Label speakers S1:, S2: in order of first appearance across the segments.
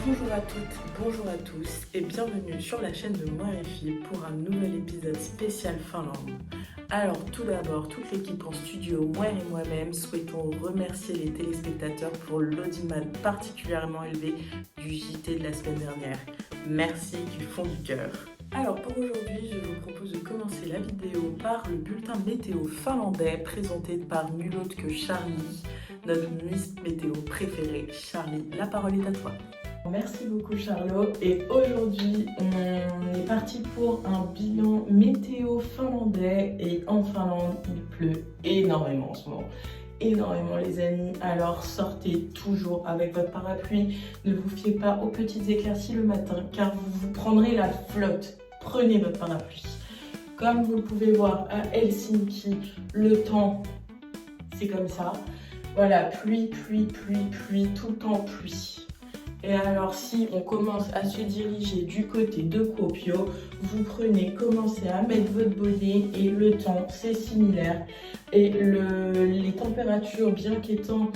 S1: Bonjour à toutes, bonjour à tous et bienvenue sur la chaîne de Moi et Fille pour un nouvel épisode spécial Finlande. Alors tout d'abord, toute l'équipe en studio, moi et moi-même, souhaitons remercier les téléspectateurs pour l'audimat particulièrement élevé du JT de la semaine dernière. Merci du fond du cœur. Alors pour aujourd'hui, je vous propose de commencer la vidéo par le bulletin météo finlandais présenté par nul autre que Charlie, notre Miss Météo préférée. Charlie, la parole est à toi. Merci beaucoup Charlot, et aujourd'hui on est parti pour un bilan météo finlandais, et en Finlande il pleut énormément en ce moment. Énormément les amis, alors sortez toujours avec votre parapluie, ne vous fiez pas aux petites éclaircies le matin car vous vous prendrez la flotte. Prenez votre parapluie. Comme vous le pouvez voir à Helsinki, le temps c'est comme ça. Voilà, pluie, pluie, pluie, pluie, tout le temps pluie. Et alors si on commence à se diriger du côté de Kuopio, vous commencez à mettre votre bonnet et le temps c'est similaire. Et les températures, bien qu'étant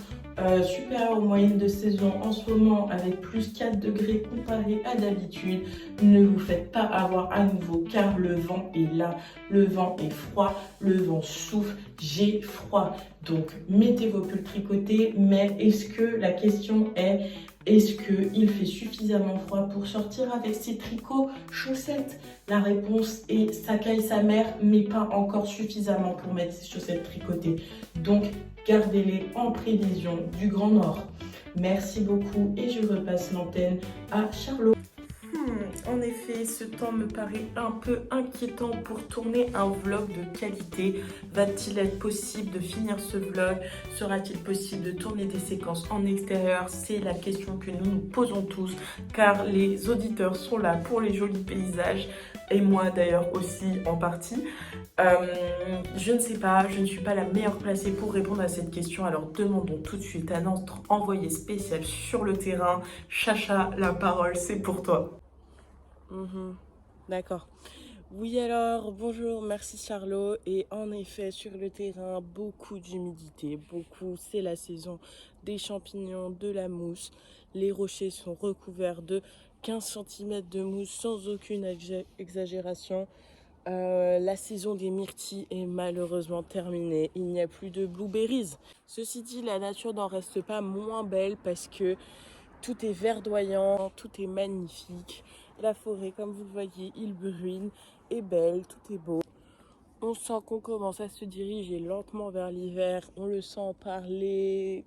S1: supérieures aux moyennes de saison en ce moment avec plus 4 degrés comparé à d'habitude, ne vous faites pas avoir à nouveau car le vent est là, le vent est froid, le vent souffle, j'ai froid. Donc mettez vos pulls tricotés, mais la question est-ce qu'il fait suffisamment froid pour sortir avec ses tricots chaussettes? La réponse est ça caille sa mère, mais pas encore suffisamment pour mettre ses chaussettes tricotées. Donc, gardez-les en prévision du Grand Nord. Merci beaucoup et je repasse l'antenne à Charlot. En effet, ce temps me paraît un peu inquiétant pour tourner un vlog de qualité. Va-t-il être possible de finir ce vlog? Sera-t-il possible de tourner des séquences en extérieur? C'est la question que nous nous posons tous, car les auditeurs sont là pour les jolis paysages, et moi d'ailleurs aussi en partie. Je ne sais pas, je ne suis pas la meilleure placée pour répondre à cette question, alors demandons tout de suite à notre envoyé spécial sur le terrain. Chacha, la parole c'est pour toi.
S2: D'accord. Oui alors, bonjour, merci Charlot. Et en effet, sur le terrain, beaucoup d'humidité, beaucoup, c'est la saison des champignons, de la mousse. Les rochers sont recouverts de 15 cm de mousse sans aucune exagération. La saison des myrtilles est malheureusement terminée. Il n'y a plus de blueberries. Ceci dit, la nature n'en reste pas moins belle parce que tout est verdoyant, tout est magnifique. La forêt, comme vous le voyez, il brune, est belle, tout est beau. On sent qu'on commence à se diriger lentement vers l'hiver. On le sent par les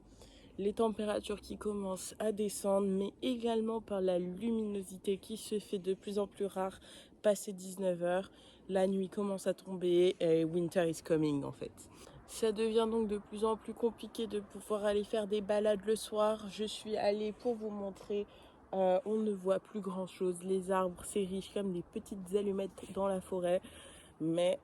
S2: températures qui commencent à descendre, mais également par la luminosité qui se fait de plus en plus rare. Passé 19h, la nuit commence à tomber et winter is coming en fait. Ça devient donc de plus en plus compliqué de pouvoir aller faire des balades le soir. Je suis allée pour vous montrer, on ne voit plus grand chose. Les arbres s'érigent comme des petites allumettes dans la forêt, mais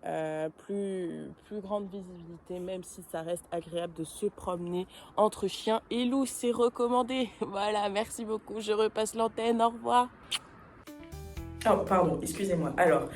S2: plus grande visibilité, même si ça reste agréable de se promener entre chiens et loups, c'est recommandé. Voilà, merci beaucoup, je repasse l'antenne, au revoir.
S1: Oh, pardon, excusez-moi. Alors,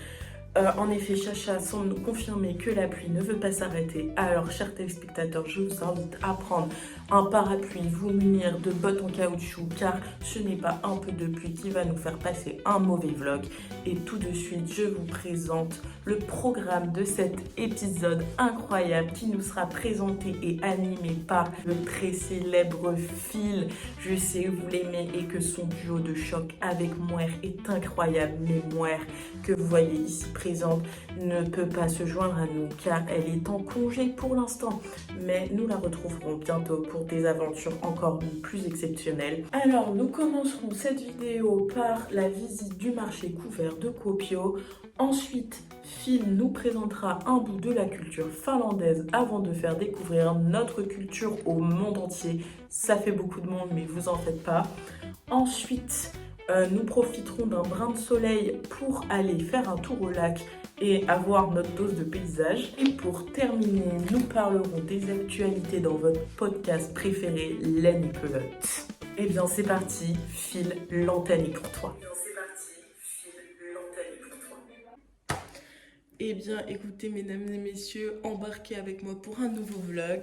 S1: en effet, Chacha semble nous confirmer que la pluie ne veut pas s'arrêter. Alors, chers téléspectateurs, je vous invite à prendre un parapluie, vous munir de bottes en caoutchouc, car ce n'est pas un peu de pluie qui va nous faire passer un mauvais vlog. Et tout de suite, je vous présente le programme de cet épisode incroyable qui nous sera présenté et animé par le très célèbre Phil. Je sais que vous l'aimez et que son duo de choc avec Mouer est incroyable, mais Mouer, que vous voyez ici présente, ne peut pas se joindre à nous car elle est en congé pour l'instant. Mais nous la retrouverons bientôt pour des aventures encore plus exceptionnelles. Alors, nous commencerons cette vidéo par la visite du marché couvert de Kuopio. Ensuite, Phil nous présentera un bout de la culture finlandaise avant de faire découvrir notre culture au monde entier. Ça fait beaucoup de monde, mais vous en faites pas. Ensuite, nous profiterons d'un brin de soleil pour aller faire un tour au lac et avoir notre dose de paysage. Et pour terminer, nous parlerons des actualités dans votre podcast préféré, l'Anipelote. Eh bien, c'est parti, Phil, l'antenne est pour toi. Eh bien, écoutez, mesdames et messieurs, embarquez avec moi pour un nouveau vlog.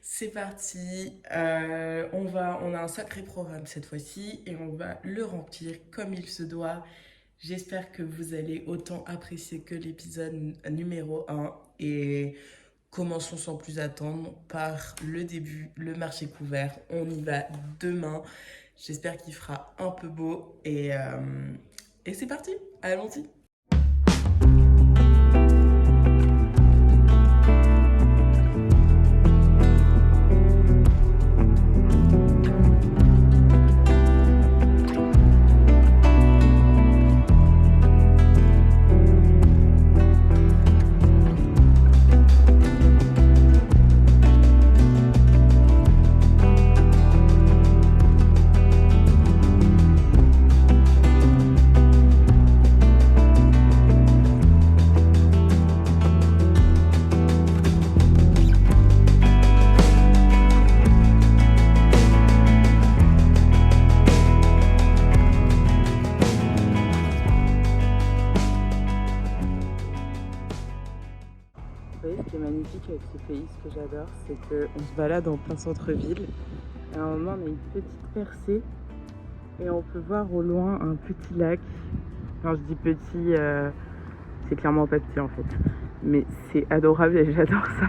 S2: C'est parti. On a un sacré programme cette fois-ci et on va le remplir comme il se doit. J'espère que vous allez autant apprécier que l'épisode numéro 1 et commençons sans plus attendre par le début, le marché couvert. On y va demain. J'espère qu'il fera un peu beau et c'est parti. Allons-y. Vous voyez, ce qui est magnifique avec ce pays, ce que j'adore, c'est qu'on se balade en plein centre-ville. Et à un moment, on a une petite percée et on peut voir au loin un petit lac. Quand je dis petit, c'est clairement pas petit en fait. Mais c'est adorable et j'adore ça.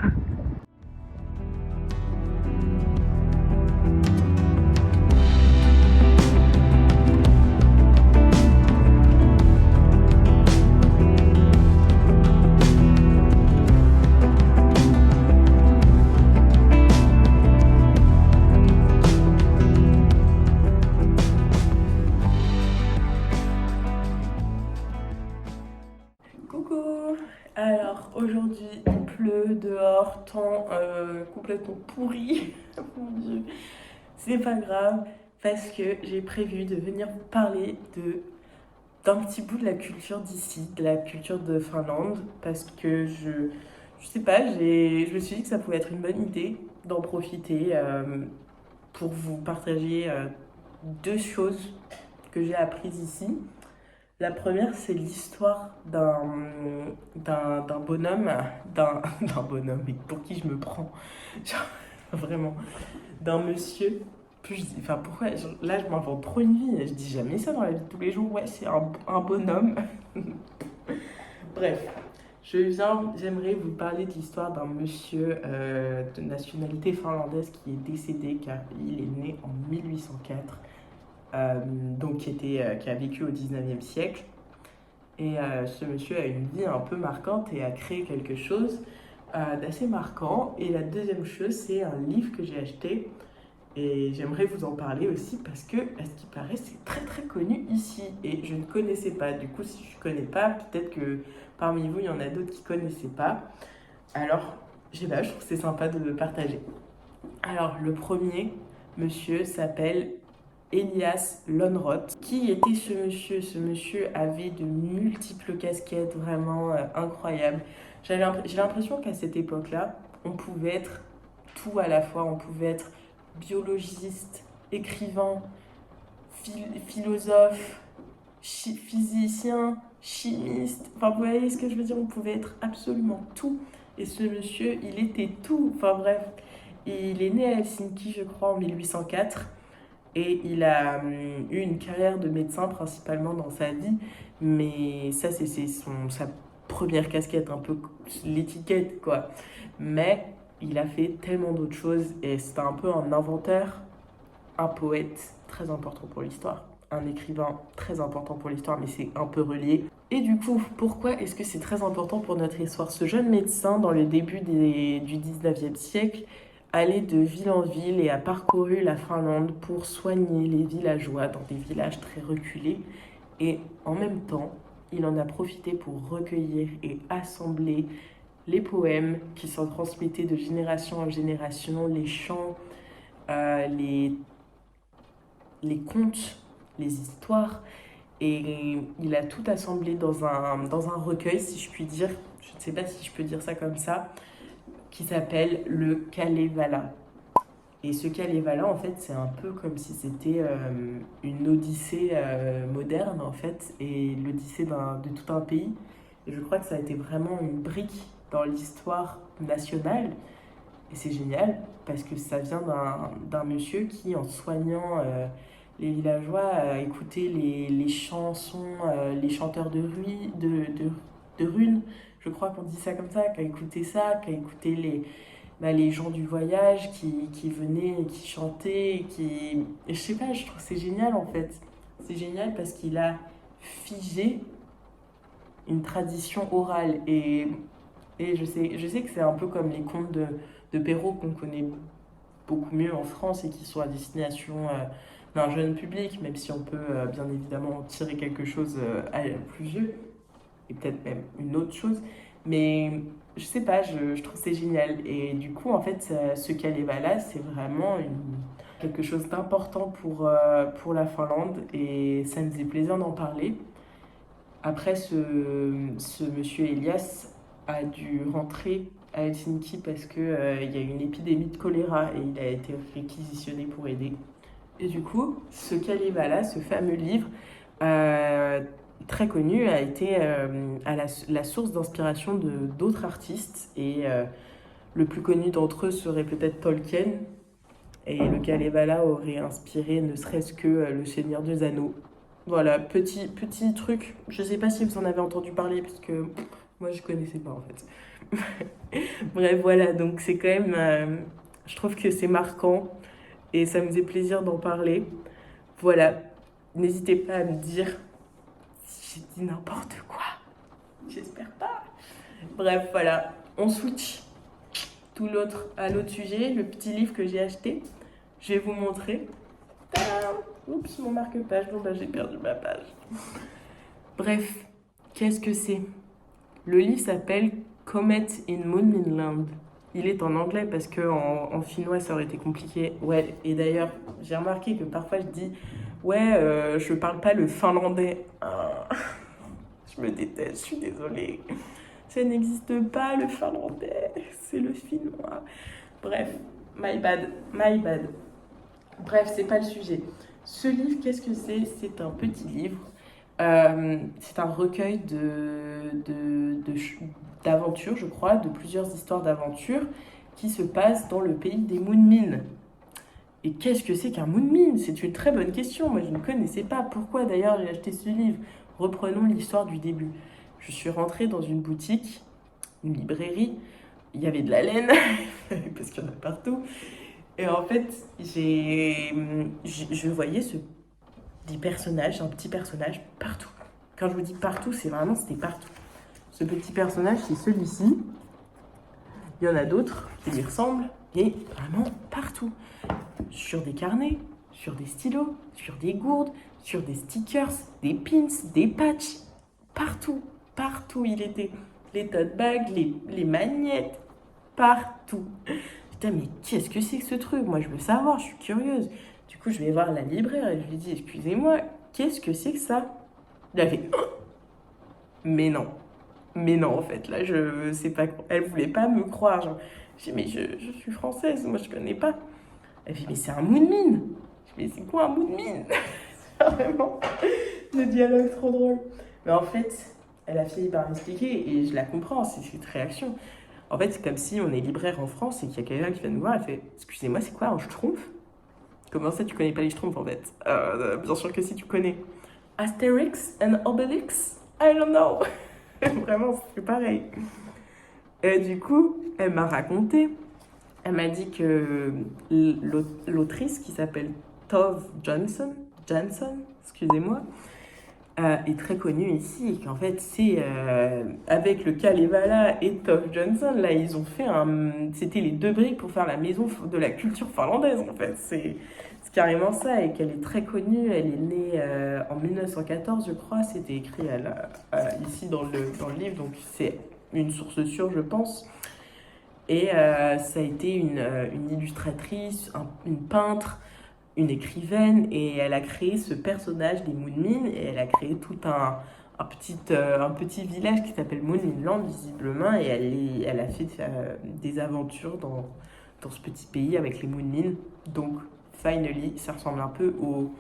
S2: Coucou! Alors aujourd'hui il pleut dehors, temps complètement pourri, mon dieu, c'est pas grave parce que j'ai prévu de venir vous parler d'un petit bout de la culture d'ici, de la culture de Finlande, parce que je sais pas, je me suis dit que ça pouvait être une bonne idée d'en profiter pour vous partager deux choses que j'ai apprises ici. La première, c'est l'histoire d'un bonhomme, d'un bonhomme, mais pour qui je me prends? Genre, vraiment, d'un monsieur. Puis je dis, enfin, pourquoi? Là, je m'invente trop une vie. Je dis jamais ça dans la vie de tous les jours. Ouais, c'est un bonhomme. Bref, j'aimerais vous parler de l'histoire d'un monsieur de nationalité finlandaise qui est décédé car il est né en 1804. Donc qui a vécu au 19e siècle. Et ce monsieur a une vie un peu marquante et a créé quelque chose d'assez marquant. Et la deuxième chose, c'est un livre que j'ai acheté. Et j'aimerais vous en parler aussi parce que, à ce qui paraît, c'est très très connu ici. Et je ne connaissais pas. Du coup, si je ne connais pas, peut-être que parmi vous, il y en a d'autres qui ne connaissaient pas. Alors, je trouve que c'est sympa de le partager. Alors, le premier monsieur s'appelle Elias Lönnrot. Qui était ce monsieur? Ce monsieur avait de multiples casquettes vraiment incroyables. J'ai l'impression qu'à cette époque-là, on pouvait être tout à la fois. On pouvait être biologiste, écrivain, philosophe, physicien, chimiste. Enfin, vous voyez ce que je veux dire? On pouvait être absolument tout. Et ce monsieur, il était tout. Enfin bref, il est né à Helsinki, je crois, en 1804. Et il a eu une carrière de médecin principalement dans sa vie, mais ça c'est sa première casquette, un peu l'étiquette quoi. Mais il a fait tellement d'autres choses et c'est un peu un inventeur, un poète très important pour l'histoire, un écrivain très important pour l'histoire, mais c'est un peu relié. Et du coup, pourquoi est-ce que c'est très important pour notre histoire? Ce jeune médecin, dans le début du 19e siècle, allait de ville en ville et a parcouru la Finlande pour soigner les villageois dans des villages très reculés. Et en même temps, il en a profité pour recueillir et assembler les poèmes qui sont transmettés de génération en génération, les chants, les contes, les histoires. Et il a tout assemblé dans un recueil, si je puis dire. Je ne sais pas si je peux dire ça comme ça, qui s'appelle le Kalevala. Et ce Kalevala, en fait, c'est un peu comme si c'était une odyssée moderne, en fait, et l'odyssée de tout un pays. Et je crois que ça a été vraiment une brique dans l'histoire nationale. Et c'est génial parce que ça vient d'un monsieur qui, en soignant les villageois, a écouté les chansons, les chanteurs de runes, je crois qu'on dit ça comme ça, qui a écouté les gens du voyage qui venaient, et qui chantaient, et je sais pas, je trouve que c'est génial en fait. C'est génial parce qu'il a figé une tradition orale. Et je sais que c'est un peu comme les contes de Perrault qu'on connaît beaucoup mieux en France et qui sont à destination d'un jeune public, même si on peut bien évidemment tirer quelque chose plus vieux, et peut-être même une autre chose. Mais je sais pas, je trouve que c'est génial. Et du coup, en fait, ce Kalevala, c'est vraiment quelque chose d'important pour la Finlande et ça me faisait plaisir d'en parler. Après, ce monsieur Elias a dû rentrer à Helsinki parce qu'il y a eu une épidémie de choléra et il a été réquisitionné pour aider. Et du coup, ce Kalevala, ce fameux livre, très connu, a été à la source d'inspiration d'autres artistes. Et le plus connu d'entre eux serait peut-être Tolkien. Et le Kalevala aurait inspiré ne serait-ce que Le Seigneur des Anneaux. Voilà, petit truc. Je sais pas si vous en avez entendu parler, parce que moi je connaissais pas en fait. Bref, voilà, donc c'est quand même. Je trouve que c'est marquant et ça me faisait plaisir d'en parler. Voilà, n'hésitez pas à me dire si j'ai dit n'importe quoi. J'espère pas. Bref, voilà, on switch à l'autre sujet, le petit livre que j'ai acheté. Je vais vous montrer. Tadam! Oups, mon marque-page. Bon, bah, j'ai perdu ma page. Bref, qu'est-ce que c'est? Le livre s'appelle Comet in Moonland. Il est en anglais parce que en finnois ça aurait été compliqué. Ouais, et d'ailleurs, j'ai remarqué que parfois je dis ouais, je parle pas le finlandais. Ah, je me déteste, je suis désolée. Ça n'existe pas le finlandais, c'est le finnois. Bref, my bad. Bref, c'est pas le sujet. Ce livre, qu'est-ce que c'est? C'est un petit livre. C'est un recueil d'aventures, je crois, de plusieurs histoires d'aventures qui se passent dans le pays des Moonmin. Et qu'est-ce que c'est qu'un Moonmin? C'est une très bonne question. Moi, je ne connaissais pas. Pourquoi d'ailleurs j'ai acheté ce livre? Reprenons l'histoire du début. Je suis rentrée dans une boutique, une librairie. Il y avait de la laine, parce qu'il y en a partout. Et en fait, je voyais des personnages, un petit personnage partout. Quand je vous dis partout, c'était partout. Ce petit personnage, c'est celui-ci. Il y en a d'autres qui lui ressemblent, et vraiment partout. Sur des carnets, sur des stylos, sur des gourdes, sur des stickers, des pins, des patchs. Partout il était. Les tote bags, les magnettes, partout. Putain, mais qu'est-ce que c'est que ce truc? Moi, je veux savoir, je suis curieuse. Du coup, je vais voir la libraire et je lui dis, excusez-moi, qu'est-ce que c'est que ça? Il a fait, mais non, en fait, là, je sais pas, elle voulait pas me croire. Genre, j'ai dit, mais je suis française, moi, je connais pas. Elle fait, mais c'est un Moonmin. Je dis, mais c'est quoi un Moonmin? C'est vraiment le dialogue trop drôle. Mais en fait, elle a fini par m'expliquer et je la comprends, c'est cette réaction. En fait, c'est comme si on est libraire en France et qu'il y a quelqu'un qui vient nous voir et fait, excusez-moi, c'est quoi un schtroumpf? Comment ça, tu connais pas les schtroumpfs en fait? Bien sûr que si tu connais. Astérix and Obélix? I don't know. Vraiment, c'est pareil. Et du coup, elle m'a raconté. Elle m'a dit que l'autrice qui s'appelle Tove Jansson, excusez-moi, est très connue ici et qu'en fait c'est avec le Kalevala et Tove Jansson, là ils ont fait c'était les deux briques pour faire la maison de la culture finlandaise en fait, c'est carrément ça, et qu'elle est très connue. Elle est née en 1914 je crois, c'était écrit ici dans le livre, donc c'est une source sûre je pense. Et ça a été une illustratrice, une peintre, une écrivaine, et elle a créé ce personnage des Moonmin, et elle a créé tout un petit village qui s'appelle Moonminland visiblement, et elle a fait des aventures dans ce petit pays avec les Moonmin. Donc, finally, ça ressemble un peu au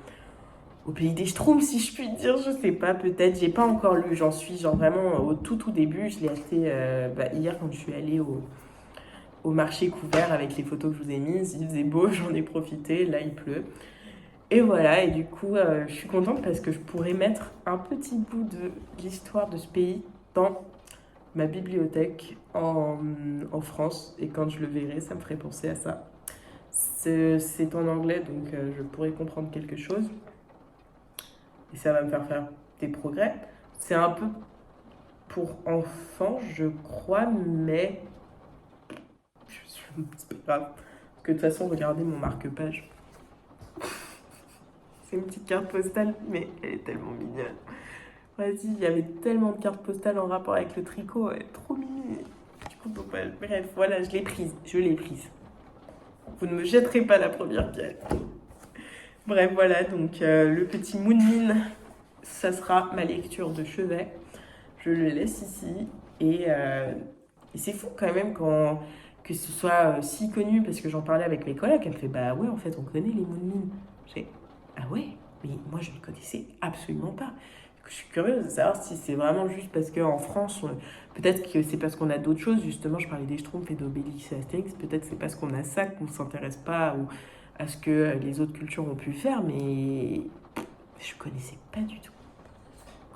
S2: pays des Schtroumpfs, si je puis dire, je sais pas, peut-être, j'ai pas encore lu, j'en suis genre vraiment au tout début, je l'ai acheté hier quand je suis allée
S1: au marché couvert avec les photos que je vous ai mises. Il faisait beau, j'en ai profité, là il pleut. Et voilà, et du coup, je suis contente parce que je pourrais mettre un petit bout de l'histoire de ce pays dans ma bibliothèque en France. Et quand je le verrai, ça me ferait penser à ça. C'est en anglais, donc je pourrais comprendre quelque chose. Et ça va me faire des progrès. C'est un peu pour enfants, je crois, mais c'est pas grave. Parce que de toute façon, regardez mon marque-page. C'est une petite carte postale, mais elle est tellement mignonne. Vas-y, il y avait tellement de cartes postales en rapport avec le tricot, elle est trop mignonne. Du coup, donc, bref, voilà, je l'ai prise. Vous ne me jetterez pas la première pierre. Bref, voilà, donc le petit Moonmin, ça sera ma lecture de chevet. Je le laisse ici. Et c'est fou quand même que ce soit si connu, parce que j'en parlais avec mes collègues. Elle me fait, bah ouais, en fait, on connaît les Moonmin. J'ai, ah ouais, mais moi, je ne connaissais absolument pas. Je suis curieuse de savoir si c'est vraiment juste parce qu'en France, peut-être que c'est parce qu'on a d'autres choses. Justement, je parlais des Schtroumpfs et d'Obélix et Astérix. Peut-être c'est parce qu'on a ça qu'on ne s'intéresse pas à ce que les autres cultures ont pu faire, mais je connaissais pas du tout.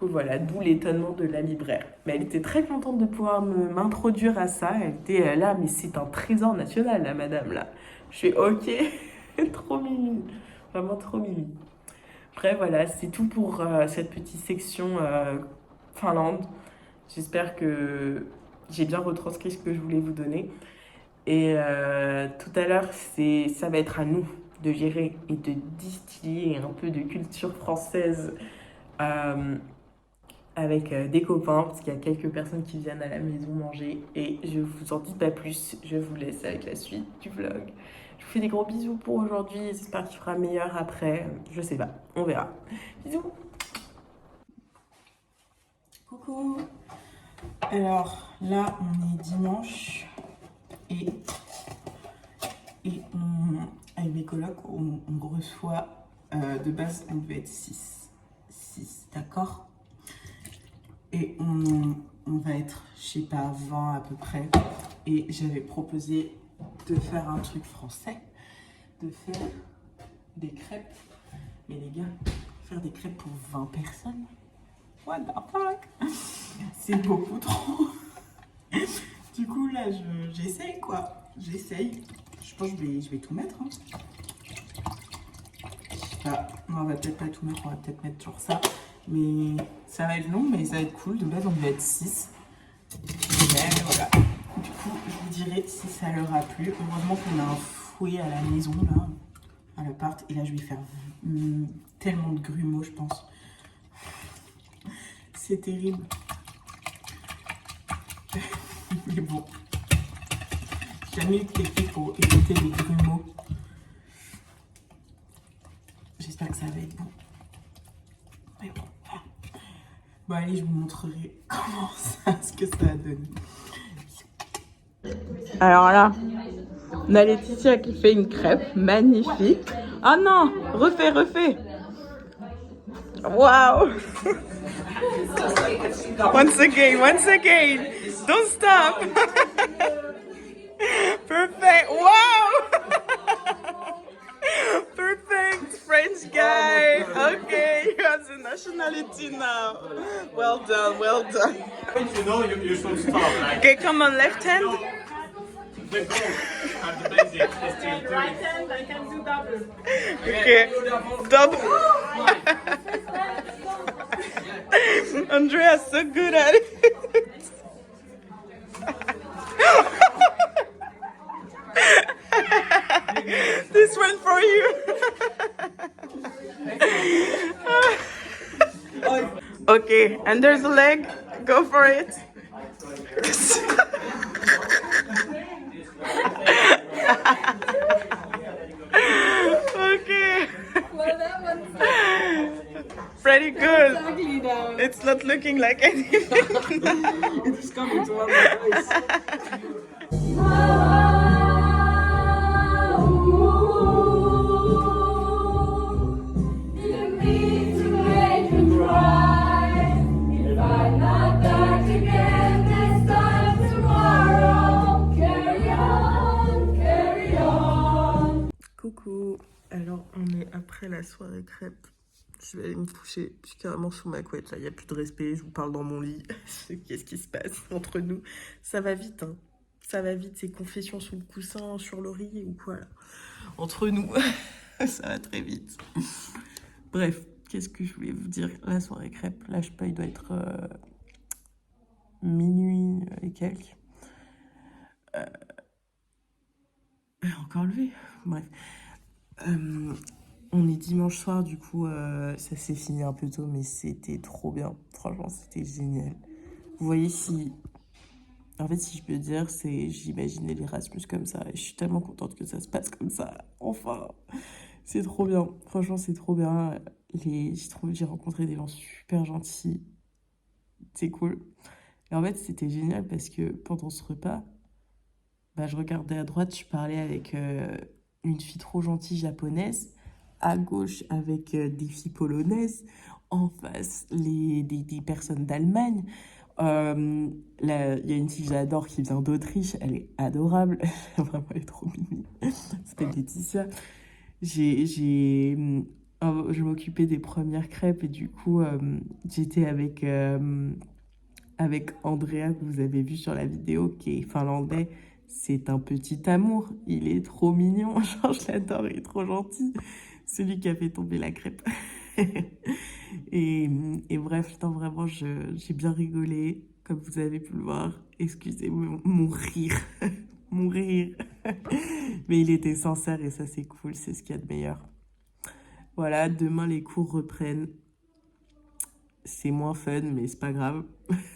S1: Donc voilà, d'où l'étonnement de la libraire. Mais elle était très contente de pouvoir m'introduire à ça. Elle était là, mais c'est un trésor national, la madame, là. Je suis ok, trop mimi, vraiment trop mimi. Après, voilà, c'est tout pour cette petite section Finlande. J'espère que j'ai bien retranscrit ce que je voulais vous donner. Et tout à l'heure, ça va être à nous de gérer et de distiller un peu de culture française avec des copains, parce qu'il y a quelques personnes qui viennent à la maison manger. Et je vous en dis pas plus, je vous laisse avec la suite du vlog. Je vous fais des gros bisous pour aujourd'hui. J'espère qu'il fera meilleur après. Je sais pas, on verra. Bisous. Coucou. Alors là, on est dimanche et avec mes colocs, on reçoit de base, on devait être 6, d'accord. Et on va être, je sais pas, 20 à peu près. Et j'avais proposé de faire un truc français, de faire des crêpes. Mais les gars, faire des crêpes pour 20 personnes, what the fuck, c'est beaucoup trop. Du coup là, j'essaye quoi, j'essaye. Je pense que je vais tout mettre. Hein. Je sais pas, non, on va peut-être pas tout mettre, on va peut-être mettre genre ça. Mais ça va être long, mais ça va être cool. De base, on devait être 6. Mais voilà. Du coup, je vous dirai si ça leur a plu. Heureusement qu'on a un fouet à la maison, là, à l'appart. Et là, je vais faire tellement de grumeaux, je pense. C'est terrible. Mais bon. J'ai jamais eu de technique pour éviter les grumeaux. J'espère que ça va être bon. Mais bon. Bon, allez, je vous montrerai comment ce que ça a donné. Alors là, on a Laetitia qui fait une crêpe magnifique. Ah non, refais. Waouh. Once again. Don't stop. Perfect. Wow. Perfect French guy. Okay, you have the nationality now. Well done.
S3: You know, you should stop. Like,
S1: Okay, come on, left hand.
S3: the goal and the basic is to do
S2: Right
S3: it.
S2: hand, I can do double.
S1: Okay, double. Andrea's so good at it. This one for you. Okay, and there's a leg. Go for it. Okay.
S4: Well, that one's
S1: Pretty good.
S4: ugly now.
S1: It's not looking like anything.
S4: It's coming to one place.
S5: Not back again this time tomorrow. Carry on.
S2: Coucou. Alors, on est après la soirée crêpe. Je vais aller me coucher. Je suis carrément sous ma couette. Là, il n'y a plus de respect. Je vous parle dans mon lit. Qu'est-ce qui se passe entre nous? Ça va vite, hein. Ça va vite. C'est confession sous le coussin, sur l'oreiller ou quoi, là. Entre nous, ça va très vite. Bref, qu'est-ce que je voulais vous dire? La soirée crêpe, là, je sais pas, il doit être minuit et quelques. Encore levé. Bref. On est dimanche soir, du coup, ça s'est fini un peu tôt, mais c'était trop bien. Franchement, c'était génial. Vous voyez, en fait, si je peux dire, j'imaginais l'Erasmus comme ça. Et je suis tellement contente que ça se passe comme ça. Enfin, c'est trop bien. Franchement, c'est trop bien. J'ai rencontré des gens super gentils. C'est cool. Et en fait, c'était génial parce que pendant ce repas, bah, je regardais à droite, je parlais avec une fille trop gentille japonaise, à gauche avec des filles polonaises, en face des personnes d'Allemagne. Il y a une fille que j'adore qui vient d'Autriche, elle est adorable, vraiment elle est trop mignonne, elle s'appelle Laetitia. Je m'occupais des premières crêpes et du coup j'étais avec Andrea que vous avez vu sur la vidéo, qui est finlandais. C'est un petit amour, il est trop mignon, genre je l'adore, il est trop gentil. Celui qui a fait tomber la crêpe. et bref, non, vraiment, j'ai bien rigolé, comme vous avez pu le voir. Excusez mon rire, mon rire. Mais il était sincère et ça c'est cool, c'est ce qu'il y a de meilleur. Voilà, demain les cours reprennent. C'est moins fun, mais c'est pas grave.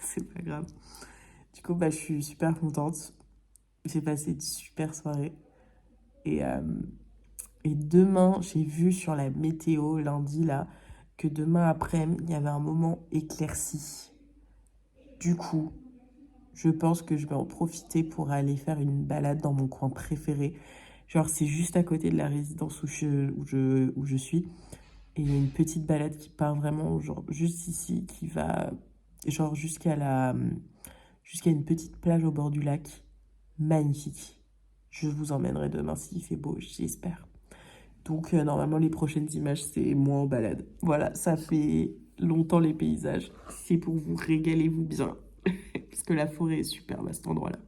S2: C'est pas grave. Du coup, bah, je suis super contente. J'ai passé une super soirée. Et demain, j'ai vu sur la météo, lundi, là, que demain après, il y avait un moment éclairci. Du coup, je pense que je vais en profiter pour aller faire une balade dans mon coin préféré. Genre, c'est juste à côté de la résidence où je suis. Et il y a une petite balade qui part vraiment, genre, juste ici, qui va, genre, jusqu'à une petite plage au bord du lac. Magnifique. Je vous emmènerai demain s'il fait beau, j'espère. Donc, normalement, les prochaines images, c'est moi en balade. Voilà, ça fait longtemps les paysages. C'est pour vous régaler, vous bien. Parce que la forêt est superbe à cet endroit-là.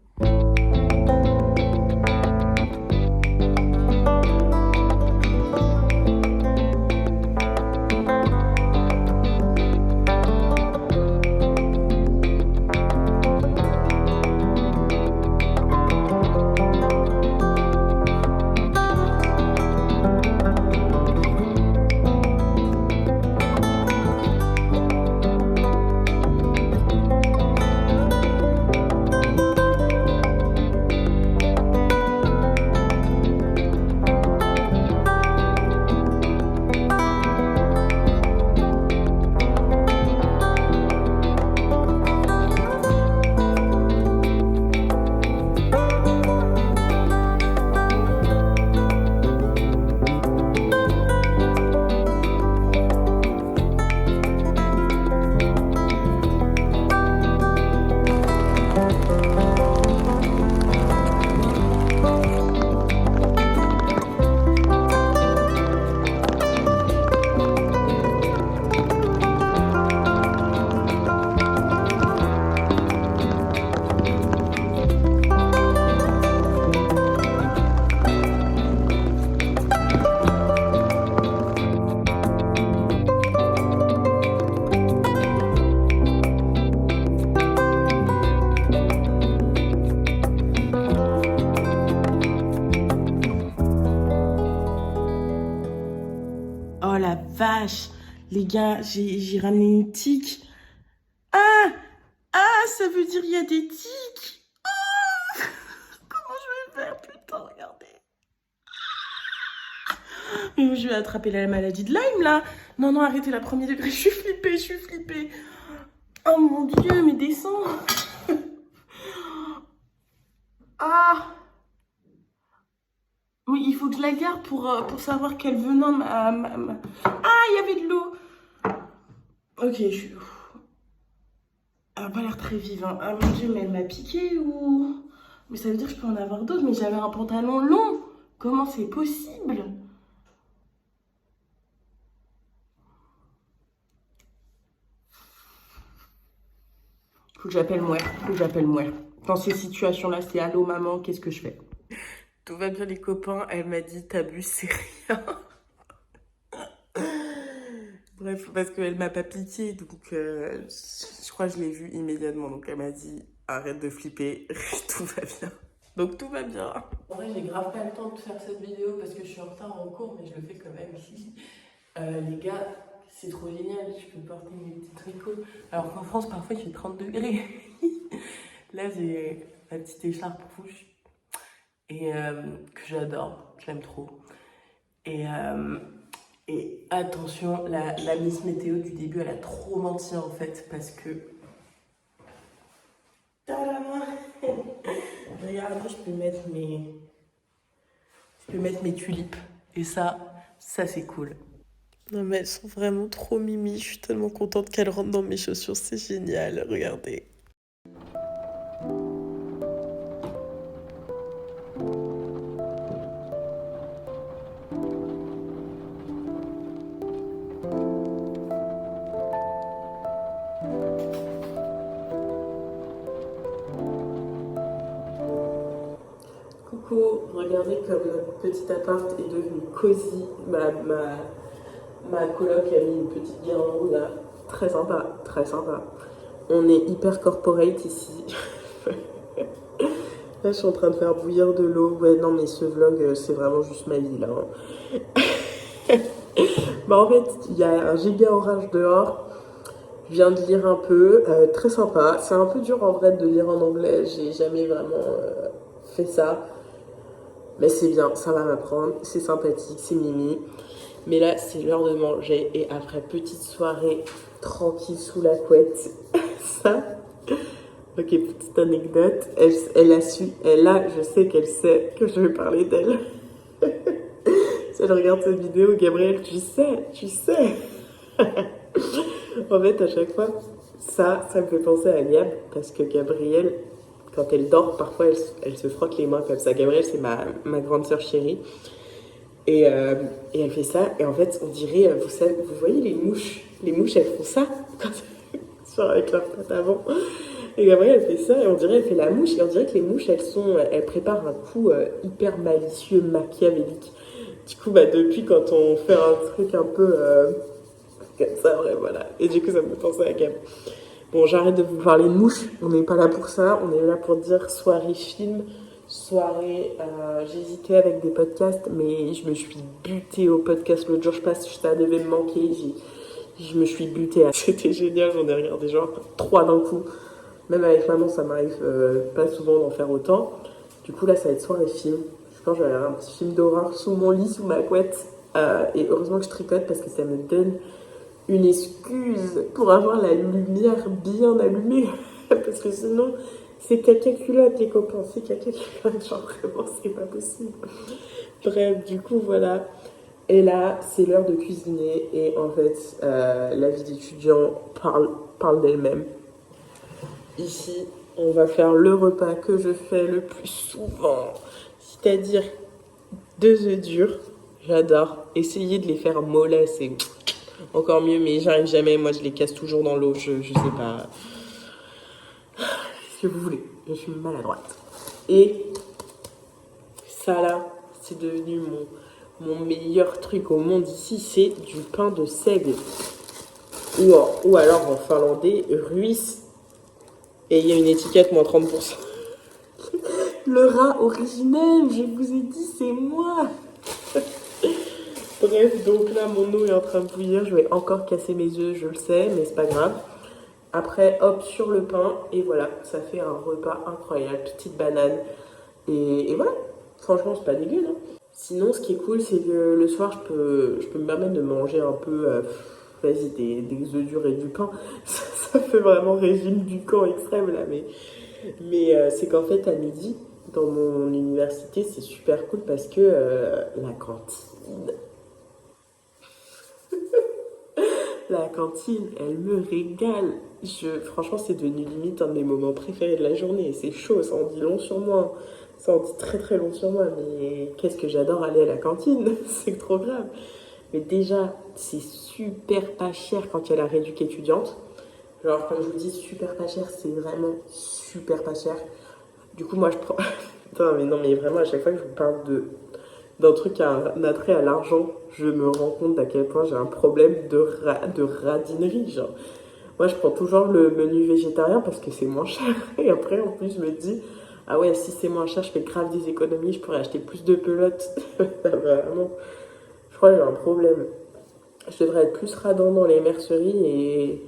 S2: Oh la vache, les gars, j'ai ramené une tique. Ah, ça veut dire il y a des tiques. Oh, comment je vais faire, putain, regardez. Mais je vais attraper la maladie de Lyme là. Non, arrêtez la premier degré, je suis flippée. Oh mon Dieu, mais descends. Ah. Oui, il faut que je la garde pour savoir quel venin Ah, il y avait de l'eau. Ok, elle a pas l'air très vive. Hein. Ah mon Dieu, mais elle m'a piqué ou... Mais ça veut dire que je peux en avoir d'autres, mais j'avais un pantalon long. Comment c'est possible? Faut que j'appelle Mouer, faut que j'appelle Mouer. Dans ces situations-là, c'est allô maman, qu'est-ce que je fais? Tout va bien les copains, elle m'a dit t'abuses, c'est rien. Bref, parce qu'elle m'a pas piqué, donc je crois que je l'ai vue immédiatement. Donc elle m'a dit arrête de flipper, tout va bien. Donc tout va bien. En vrai, j'ai grave pas le temps de faire cette vidéo parce que je suis en retard en cours, mais je le fais quand même ici. Les gars, c'est trop génial, je peux porter mes petits tricots. Alors qu'en France, parfois, il fait 30 degrés. Là, j'ai ma petite écharpe rouge et que j'adore, je l'aime trop. Et attention, la Miss Météo du début, elle a trop menti en fait, parce que... Tadam! Regarde, je peux mettre mes tulipes. Et ça c'est cool. Non mais elles sont vraiment trop mimi, je suis tellement contente qu'elles rentrent dans mes chaussures, c'est génial, regardez. Coucou, regardez comme notre petit appart est devenu cosy. Ma coloc a mis une petite guirlande là. Très sympa, très sympa. On est hyper corporate ici. Là, je suis en train de faire bouillir de l'eau. Ouais, non, mais ce vlog, c'est vraiment juste ma vie là. Bah, en fait, il y a un giga orage dehors. Je viens de lire un peu. Très sympa. C'est un peu dur en vrai de lire en anglais. J'ai jamais vraiment fait ça. Mais c'est bien, ça va m'apprendre, c'est sympathique, c'est mimi. Mais là, c'est l'heure de manger et après, petite soirée tranquille sous la couette. Ça, ok, petite anecdote, elle a su, je sais qu'elle sait que je vais parler d'elle. Si elle regarde cette vidéo, Gabrielle, tu sais. En fait, à chaque fois, ça me fait penser à Gab, parce que Gabrielle, quand elle dort, parfois elle se frotte les mains comme ça. Gabrielle, c'est ma grande sœur chérie. Et elle fait ça. Et en fait, on dirait, vous voyez les mouches. Les mouches, elles font ça quand avec leur patte avant. Et Gabrielle, elle fait ça. Et on dirait, elle fait la mouche. Et on dirait que les mouches, elles préparent un coup hyper malicieux, machiavélique. Du coup, depuis, quand on fait un truc un peu comme ça, ouais, voilà. Et du coup, ça me fait penser à Gab. Bon, j'arrête de vous parler de mouches, on n'est pas là pour ça, on est là pour dire soirée film, soirée, j'hésitais avec des podcasts, mais je me suis butée au podcast l'autre jour, je passe, ça devait me manquer, je me suis butée, c'était génial, j'en ai regardé genre 3 d'un coup, même avec maman ça m'arrive pas souvent d'en faire autant, du coup là ça va être soirée film, je pense que je vais avoir un petit film d'horreur sous mon lit, sous ma couette, et heureusement que je tricote parce que ça me donne une excuse pour avoir la lumière bien allumée. Parce que sinon, c'est caca culotte, les copains. C'est caca culotte. Genre, vraiment, c'est pas possible. Bref, du coup, voilà. Et là, c'est l'heure de cuisiner. Et en fait, la vie d'étudiant parle d'elle-même. Ici, on va faire le repas que je fais le plus souvent. C'est-à-dire 2 œufs durs. J'adore. Essayer de les faire mollets, c'est... encore mieux, mais j'arrive jamais. Moi, je les casse toujours dans l'eau. Je sais pas. Ce que vous voulez. Je suis maladroite. Et ça, là, c'est devenu mon meilleur truc au monde ici. C'est du pain de seigle. Ou alors, en finlandais, ruis. Et il y a une étiquette, moins 30%. Le rat originel, je vous ai dit, c'est moi. Bref, donc là, mon eau est en train de bouillir. Je vais encore casser mes œufs, je le sais, mais c'est pas grave. Après, hop, sur le pain. Et voilà, ça fait un repas incroyable. Petite banane. Et voilà. Franchement, c'est pas dégueu, non? Sinon, ce qui est cool, c'est que le soir, je peux me permettre de manger un peu... vas-y, des œufs durs et du pain. Ça fait vraiment régime du camp extrême, là. Mais c'est qu'en fait, à midi, dans mon université, c'est super cool parce que la cantine... La cantine, elle me régale. Franchement, c'est devenu limite un de mes moments préférés de la journée. C'est chaud, ça en dit long sur moi. Ça en dit très très long sur moi, mais qu'est-ce que j'adore aller à la cantine, c'est trop grave. Mais déjà, c'est super pas cher quand il y a la réduc étudiante. Genre, comme je vous dis, super pas cher, c'est vraiment super pas cher. Du coup, moi, je prends... Putain, mais non, mais vraiment, à chaque fois que je vous parle d'un truc à un attrait à l'argent, je me rends compte à quel point j'ai un problème de radinerie, genre. Moi, je prends toujours le menu végétarien parce que c'est moins cher. Et après, en plus, je me dis, ah ouais, si c'est moins cher, je fais grave des économies, je pourrais acheter plus de pelotes. Vraiment, je crois que j'ai un problème. Je devrais être plus radin dans les merceries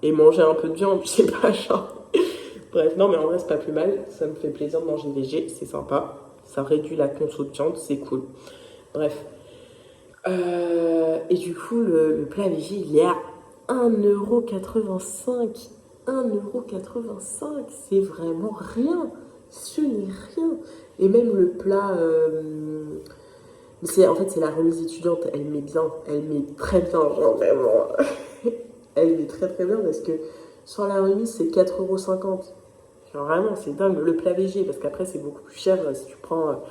S2: et manger un peu de viande, je sais pas, genre. Bref, non, mais en vrai, c'est pas plus mal. Ça me fait plaisir de manger végé, c'est sympa. Ça réduit la conso de viande, c'est cool. Bref. Et du coup, le plat végé, il est à 1,85 €. 1,85 €, c'est vraiment rien. Ce n'est rien. Et même le plat... en fait, c'est la remise étudiante. Elle met bien. Elle met très bien, genre vraiment. Elle met très très bien parce que sans la remise, c'est 4,50 €. Genre vraiment, c'est dingue. Le plat végé, parce qu'après, c'est beaucoup plus cher si tu prends,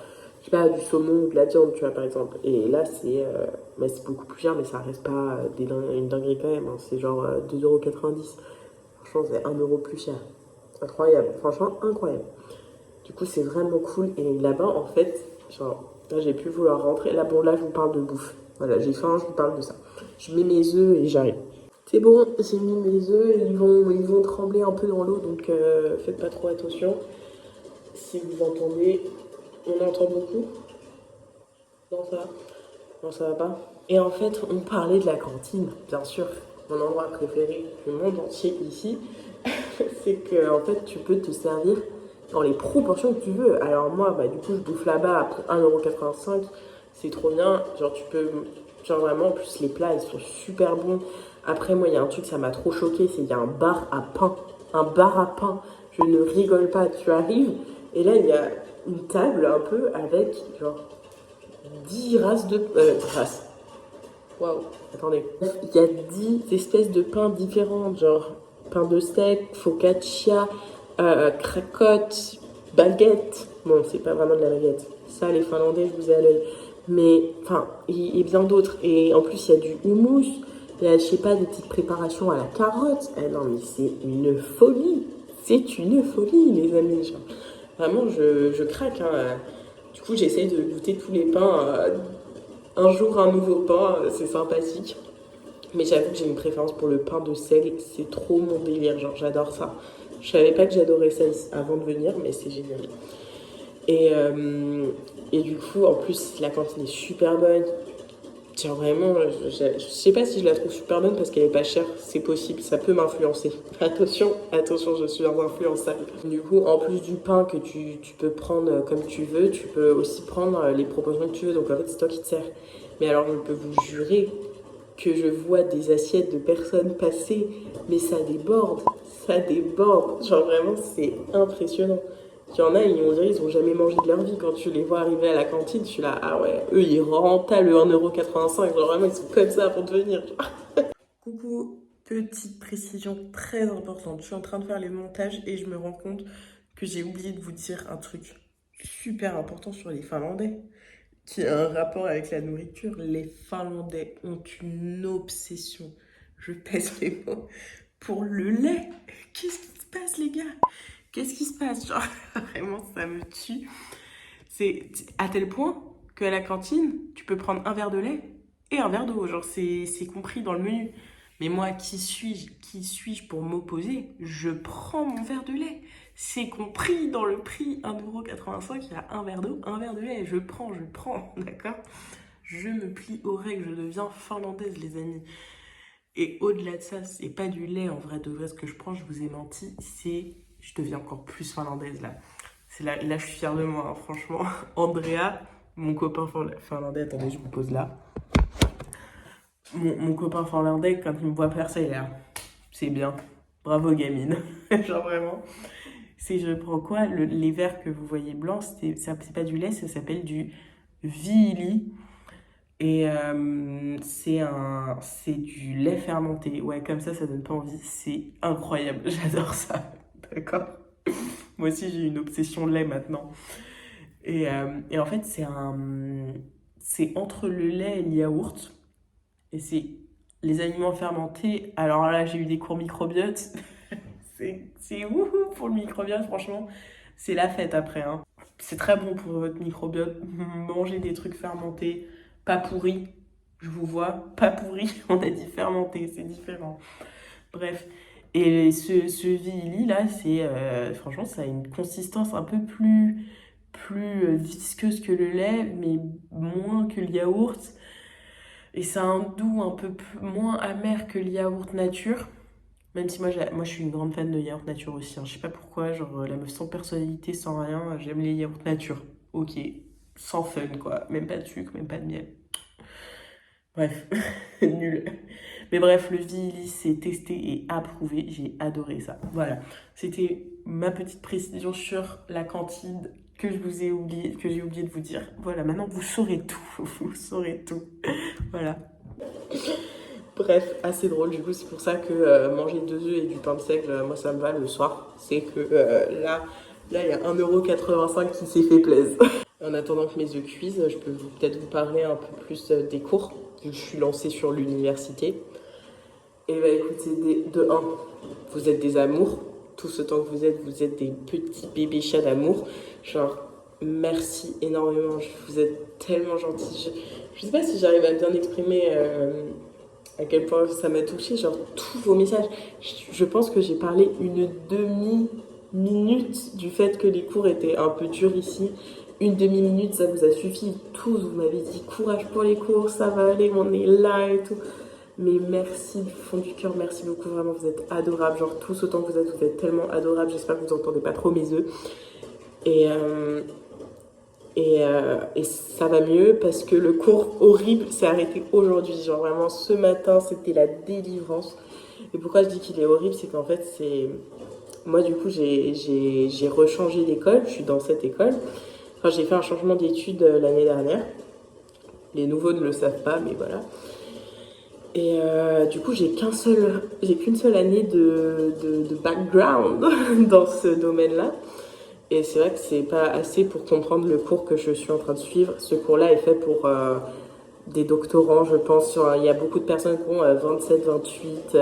S2: je sais pas, du saumon ou de la viande, tu vois, par exemple. Et là, c'est beaucoup plus cher, mais ça reste pas une dinguerie quand même. Hein. C'est genre 2,90 €. Franchement, c'est 1 € plus cher. Incroyable. Franchement, incroyable. Du coup, c'est vraiment cool. Et là-bas, en fait, genre, là, j'ai pu vouloir rentrer. Là, bon, là, je vous parle de bouffe. Voilà, j'ai faim, je vous parle de ça. Je mets mes œufs et j'arrive. C'est bon, j'ai mis mes œufs, ils vont trembler un peu dans l'eau, donc faites pas trop attention. Si vous entendez, on entend beaucoup. Non, ça va. Non, ça va pas. Et en fait, on parlait de la cantine, bien sûr. Mon endroit préféré du monde entier ici, c'est que en fait, tu peux te servir dans les proportions que tu veux. Alors moi, bah, du coup, je bouffe là-bas pour 1,85 €. C'est trop bien. Genre, tu peux... Genre vraiment, en plus, les plats, ils sont super bons. Après, moi, il y a un truc, ça m'a trop choqué, c'est qu'il y a un bar à pain. Un bar à pain. Je ne rigole pas. Tu arrives, et là, il y a une table un peu avec, genre, 10 races de... races. Waouh, attendez. Il y a 10 espèces de pains différentes, genre pain de steak, focaccia, cracotte, baguette. Bon, c'est pas vraiment de la baguette. Ça, les Finlandais, je vous ai à l'œil. Mais, enfin, et bien d'autres. Et en plus, il y a du houmous. Il y a, je sais pas, des petites préparations à la carotte. Eh non, mais c'est une folie. C'est une folie, les amis. Genre, vraiment, je craque. Hein. Du coup, j'essaye de goûter tous les pains. Un jour, un nouveau pain, c'est sympathique. Mais j'avoue que j'ai une préférence pour le pain de sel. C'est trop mon délire. Genre, j'adore ça. Je savais pas que j'adorais ça avant de venir, mais c'est génial. Et du coup, en plus, la cantine est super bonne. Genre vraiment, je sais pas si je la trouve super bonne parce qu'elle est pas chère. C'est possible, ça peut m'influencer. Attention, je suis influençable. Du coup, en plus du pain que tu peux prendre comme tu veux, tu peux aussi prendre les proportions que tu veux. Donc en fait, c'est toi qui te sers. Mais alors, je peux vous jurer que je vois des assiettes de personnes passer, mais ça déborde. Ça déborde. Genre vraiment, c'est impressionnant. Il y en a, on dirait qu'ils n'ont jamais mangé de leur vie. Quand tu les vois arriver à la cantine, je suis là, ah ouais, eux, ils rentrent le 1,85 €. Genre vraiment, ils sont comme ça pour te venir. Coucou, petite précision très importante. Je suis en train de faire les montages et je me rends compte que j'ai oublié de vous dire un truc super important sur les Finlandais, qui a un rapport avec la nourriture. Les Finlandais ont une obsession, je pèse les mots, pour le lait. Qu'est-ce qui se passe, les gars? Qu'est-ce qui se passe? Genre, vraiment, ça me tue. C'est à tel point qu'à la cantine, tu peux prendre un verre de lait et un verre d'eau. Genre, c'est compris dans le menu. Mais moi, qui suis-je pour m'opposer? Je prends mon verre de lait. C'est compris dans le prix. 1,85 €, il y a un verre d'eau, un verre de lait. Je prends, d'accord? Je me plie aux règles, je deviens finlandaise, les amis. Et au-delà de ça, c'est pas du lait en vrai de vrai ce que je prends, je vous ai menti, je deviens encore plus finlandaise là. Là, je suis fière de moi, hein, franchement. Andrea, mon copain finlandais, attendez, je vous pose là. Mon copain finlandais, quand il me voit faire ça, il est là. C'est bien. Bravo, gamine. Genre vraiment. Je prends quoi? Les verres que vous voyez blancs, c'est pas du lait, ça s'appelle du viili. Et c'est du lait fermenté. Ouais, comme ça donne pas envie. C'est incroyable. J'adore ça. D'accord? Moi aussi, j'ai une obsession lait maintenant. Et en fait, c'est entre le lait et le yaourt. Et c'est les aliments fermentés. Alors là, j'ai eu des cours microbiote. C'est wouhou pour le microbiote, franchement. C'est la fête après, hein. C'est très bon pour votre microbiote. Manger des trucs fermentés, pas pourris. Je vous vois, pas pourris. On a dit fermenté, c'est différent. Bref. Et ce Viili là, franchement, ça a une consistance un peu plus visqueuse que le lait, mais moins que le yaourt. Et ça a un goût un peu moins amer que le yaourt nature. Même si moi je suis une grande fan de yaourt nature aussi, hein. Je sais pas pourquoi, genre la meuf sans personnalité, sans rien, j'aime les yaourts nature. Ok, sans fun quoi, même pas de sucre, même pas de miel. Bref, nul. Mais bref, le Viili c'est testé et approuvé, j'ai adoré ça. Voilà, c'était ma petite précision sur la cantine que j'ai oublié de vous dire. Voilà, maintenant vous saurez tout, vous saurez tout. Voilà. Bref, assez drôle, du coup c'est pour ça que manger 2 œufs et du pain de seigle, moi ça me va le soir. C'est que là il y a 1,85 € qui s'est fait plaisir. En attendant que mes œufs cuisent, je peux peut-être vous parler un peu plus des cours, vu que je suis lancée sur l'université. Et bah écoutez, de 1, vous êtes des amours. Tout ce temps que vous êtes des petits bébés chats d'amour. Genre, merci énormément, vous êtes tellement gentils. Je sais pas si j'arrive à bien exprimer à quel point ça m'a touchée, genre tous vos messages. Je pense que j'ai parlé une demi-minute du fait que les cours étaient un peu durs ici. Une demi-minute, ça vous a suffi. Tous, vous m'avez dit courage pour les cours, ça va aller, on est là et tout. Mais merci du fond du cœur, merci beaucoup, vraiment, vous êtes adorables. Genre, tous autant que vous êtes tellement adorables. J'espère que vous n'entendez pas trop mes œufs. Et ça va mieux parce que le cours horrible s'est arrêté aujourd'hui. Genre, vraiment, ce matin, c'était la délivrance. Et pourquoi je dis qu'il est horrible, c'est qu'en fait, moi, du coup, j'ai rechangé d'école. Je suis dans cette école. Enfin, j'ai fait un changement d'études l'année dernière. Les nouveaux ne le savent pas, mais voilà. Et du coup, j'ai qu'une seule année de background dans ce domaine-là. Et c'est vrai que c'est pas assez pour comprendre le cours que je suis en train de suivre. Ce cours-là est fait pour des doctorants, je pense. Il y a beaucoup de personnes qui ont 27, 28.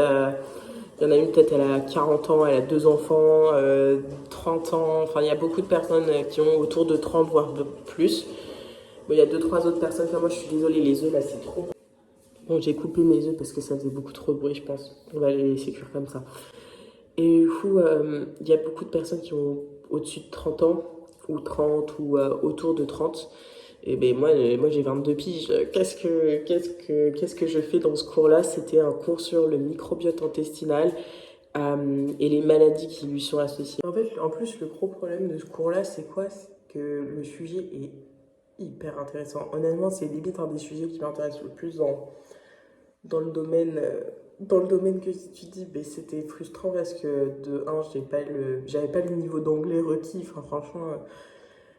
S2: Il y en a une, peut-être, elle a 40 ans, elle a 2 enfants, 30 ans. Enfin, il y a beaucoup de personnes qui ont autour de 30, voire de plus. Bon, il y a 2-3 autres personnes. Enfin, moi, je suis désolée, les œufs, là, c'est trop. Bon, j'ai coupé mes œufs parce que ça faisait beaucoup trop de bruit, je pense. On va les laisser cuire comme ça. Et du coup, il y a beaucoup de personnes qui ont au-dessus de 30 ans, ou 30, ou autour de 30. Et ben moi j'ai 22 piges. Qu'est-ce que je fais dans ce cours-là? C'était un cours sur le microbiote intestinal et les maladies qui lui sont associées. En fait, en plus, le gros problème de ce cours-là, c'est quoi? C'est que le sujet est hyper intéressant. Honnêtement, c'est limite un des sujets qui m'intéresse le plus dans le domaine que j'étudie. Mais c'était frustrant parce que de 1, j'avais pas le niveau d'anglais requis. Enfin, franchement,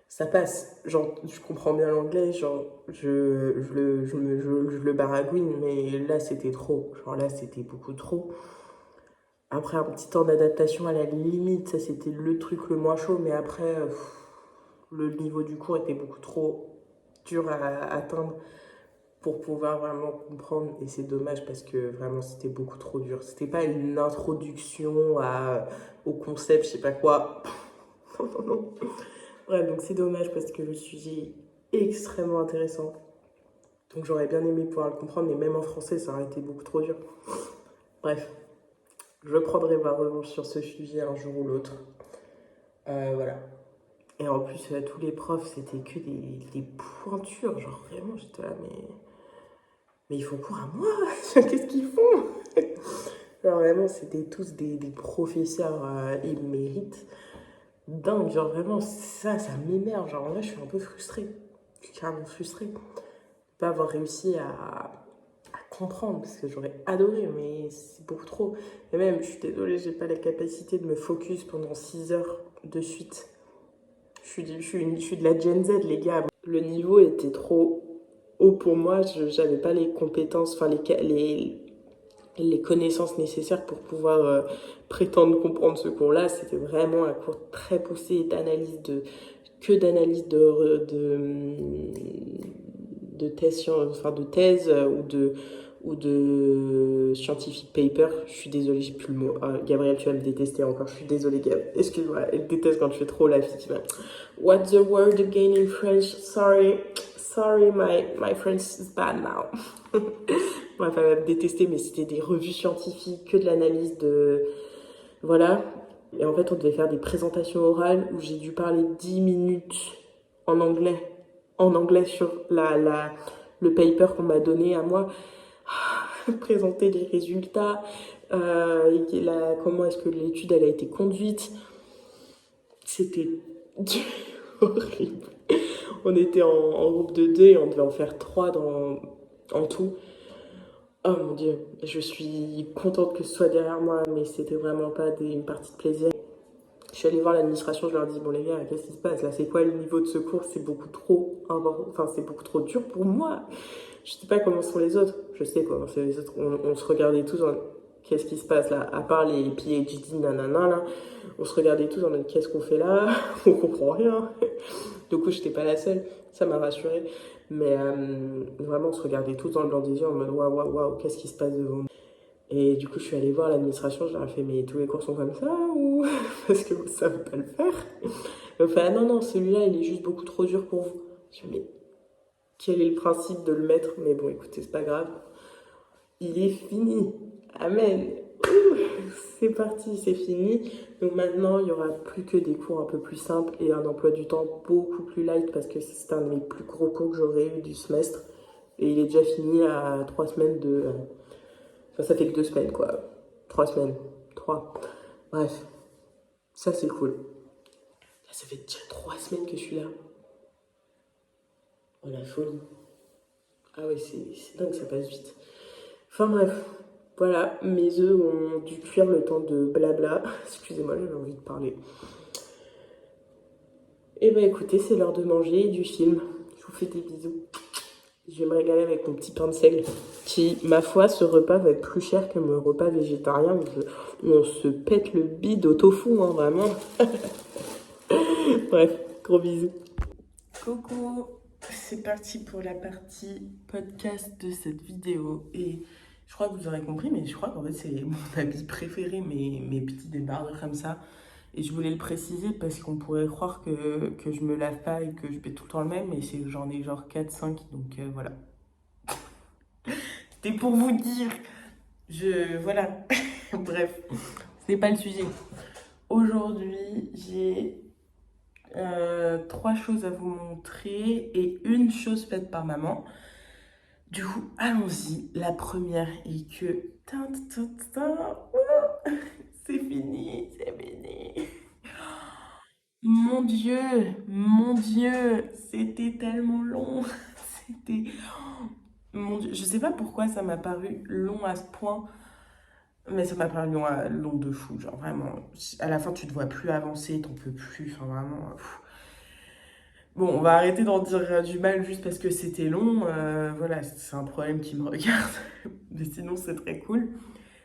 S2: ça passe. Genre, je comprends bien l'anglais, genre, je le baragouine, mais là, c'était trop. Genre, là, c'était beaucoup trop. Après un petit temps d'adaptation, à la limite, ça, c'était le truc le moins chaud, mais après, le niveau du cours était beaucoup trop dur à atteindre pour pouvoir vraiment comprendre. Et c'est dommage parce que vraiment, c'était beaucoup trop dur. C'était pas une introduction au concept, je sais pas quoi. Non. Bref, donc c'est dommage parce que le sujet est extrêmement intéressant. Donc j'aurais bien aimé pouvoir le comprendre, mais même en français, ça aurait été beaucoup trop dur. Bref, je prendrai ma revanche sur ce sujet un jour ou l'autre. Voilà. Et en plus, tous les profs, c'était que des pointures. Genre vraiment, j'étais là, mais ils font cours à moi. Qu'est-ce qu'ils font? Alors vraiment, c'était tous des professeurs émérites. Dingue, genre vraiment, ça m'énerve. Genre là, je suis un peu frustrée. Je suis carrément frustrée de pas avoir réussi à comprendre parce que j'aurais adoré, mais c'est beaucoup trop. Et même, je suis désolée, j'ai pas la capacité de me focus pendant 6 heures de suite. Je suis de la Gen Z, les gars. Le niveau était trop haut pour moi. J'avais pas les compétences, enfin les connaissances nécessaires pour pouvoir prétendre comprendre ce cours-là. C'était vraiment un cours très poussé d'analyse que d'analyse de thèse, enfin de thèse ou de scientific paper. Je suis désolée, j'ai plus le mot. Gabrielle, tu vas me détester encore. Je suis désolée, Gab. Excuse-moi, elle déteste quand je fais trop la fille qui va. What's the word again in French? Sorry, my French is bad now. Bref, elle va me détester, mais c'était des revues scientifiques, que de l'analyse de... Voilà. Et en fait, on devait faire des présentations orales où j'ai dû parler 10 minutes en anglais. En anglais sur le paper qu'on m'a donné à moi. Présenter les résultats, comment est-ce que l'étude elle a été conduite. C'était horrible. On était en groupe de 2 et on devait en faire 3 en tout. Oh mon Dieu, je suis contente que ce soit derrière moi, mais c'était vraiment pas une partie de plaisir. Je suis allée voir l'administration, je leur dis, bon les gars, qu'est-ce qui se passe là? C'est quoi le niveau de secours? C'est beaucoup trop c'est beaucoup trop dur pour moi. Je sais pas comment sont les autres. Je sais comment sont les autres. On se regardait tous en qu'est-ce qui se passe là? À part les PhD, nanana, là. On se regardait tous en mode qu'est-ce qu'on fait là? On comprend rien. Du coup, j'étais pas la seule. Ça m'a rassurée. Mais vraiment, on se regardait tous dans le blanc des yeux en mode waouh, qu'est-ce qui se passe devant nous? Et du coup, je suis allée voir l'administration. Je leur ai fait, mais tous les cours sont comme ça ou parce que vous savez pas le faire? Elle m'a fait, ah non, celui-là, il est juste beaucoup trop dur pour vous. Je me dis, mais quel est le principe de le mettre? Mais bon, écoutez, c'est pas grave. Il est fini. Amen. C'est parti, c'est fini. Donc maintenant, il n'y aura plus que des cours un peu plus simples et un emploi du temps beaucoup plus light parce que c'est un de mes plus gros cours que j'aurais eu du semestre. Et il est déjà fini à 3 semaines de... Enfin, ça fait que 2 semaines, quoi. 3 semaines. 3. Bref. Ça, c'est cool. Là, ça fait déjà 3 semaines que je suis là. Oh, la folie. Ah ouais, c'est dingue, ça passe vite. Enfin bref, voilà, mes œufs ont dû cuire le temps de blabla. Excusez-moi, j'avais envie de parler. Et bah écoutez, c'est l'heure de manger du film. Je vous fais des bisous. Je vais me régaler avec mon petit pain de seigle. Qui, ma foi, ce repas va être plus cher que mon repas végétarien. On se pète le bide au tofu, hein, vraiment. Bref, gros bisous. Coucou, c'est parti pour la partie podcast de cette vidéo. Et je crois que vous aurez compris, mais je crois qu'en fait c'est mon habit préféré, mes petits débardeurs comme ça. Et je voulais le préciser parce qu'on pourrait croire que je me lave pas et que je mets tout le temps le même, mais j'en ai genre 4-5, donc voilà. C'était pour vous dire. Voilà. Bref, ce n'est pas le sujet. Aujourd'hui, j'ai 3 choses à vous montrer et une chose faite par maman. Du coup, allons-y. La première est que... C'est fini. Mon Dieu, c'était tellement long. C'était... Mon Dieu, je sais pas pourquoi ça m'a paru long à ce point, mais ça m'a paru long de fou. Genre vraiment, à la fin, tu te vois plus avancer, t'en peux plus. Enfin, vraiment... Bon, on va arrêter d'en dire du mal juste parce que c'était long. Voilà, c'est un problème qui me regarde. Mais sinon, c'est très cool.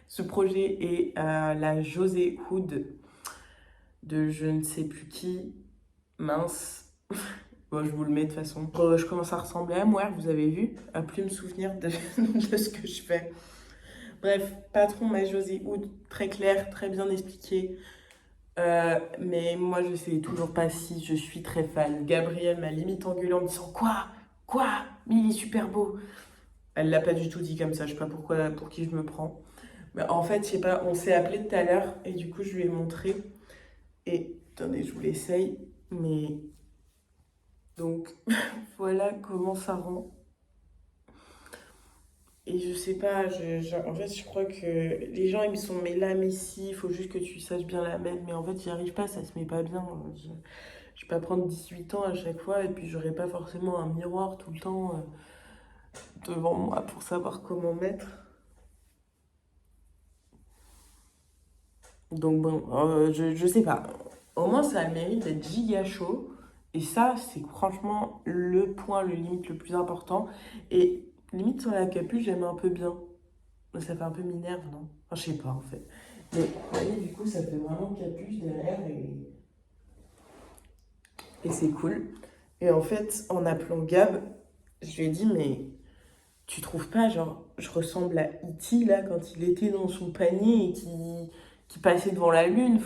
S2: Ce projet est la José Hood de je ne sais plus qui. Mince. Bon, je vous le mets de toute façon. Je commence à ressembler à moi, vous avez vu. À plus me souvenir de ce que je fais. Bref, patron, ma José Hood, très clair, très bien expliqué. Mais moi je sais toujours pas si je suis très fan. Gabrielle m'a limite engueulée en me disant quoi, mais il est super beau. Elle l'a pas du tout dit comme ça, je sais pas pourquoi, pour qui je me prends. Mais en fait, je sais pas, on s'est appelé tout à l'heure et du coup je lui ai montré. Et attendez, je vous l'essaye, mais donc voilà comment ça rend. Et je sais pas, en fait, je crois que les gens, ils me sont, mais là, mais si, il faut juste que tu saches bien la mettre. Mais en fait, j'y arrive pas, ça se met pas bien. Je vais pas prendre 18 ans à chaque fois et puis j'aurai pas forcément un miroir tout le temps devant moi pour savoir comment mettre. Donc bon, je sais pas. Au moins, ça a le mérite d'être giga chaud. Et ça, c'est franchement le limite le plus important. Et limite sur la capuche, j'aime un peu bien. Ça fait un peu minerve, non? Enfin, je sais pas en fait. Mais vous voyez, du coup, ça fait vraiment capuche derrière et et c'est cool. Et en fait, en appelant Gab, je lui ai dit, mais tu trouves pas, genre, je ressemble à E.T. là, quand il était dans son panier et qui passait devant la lune.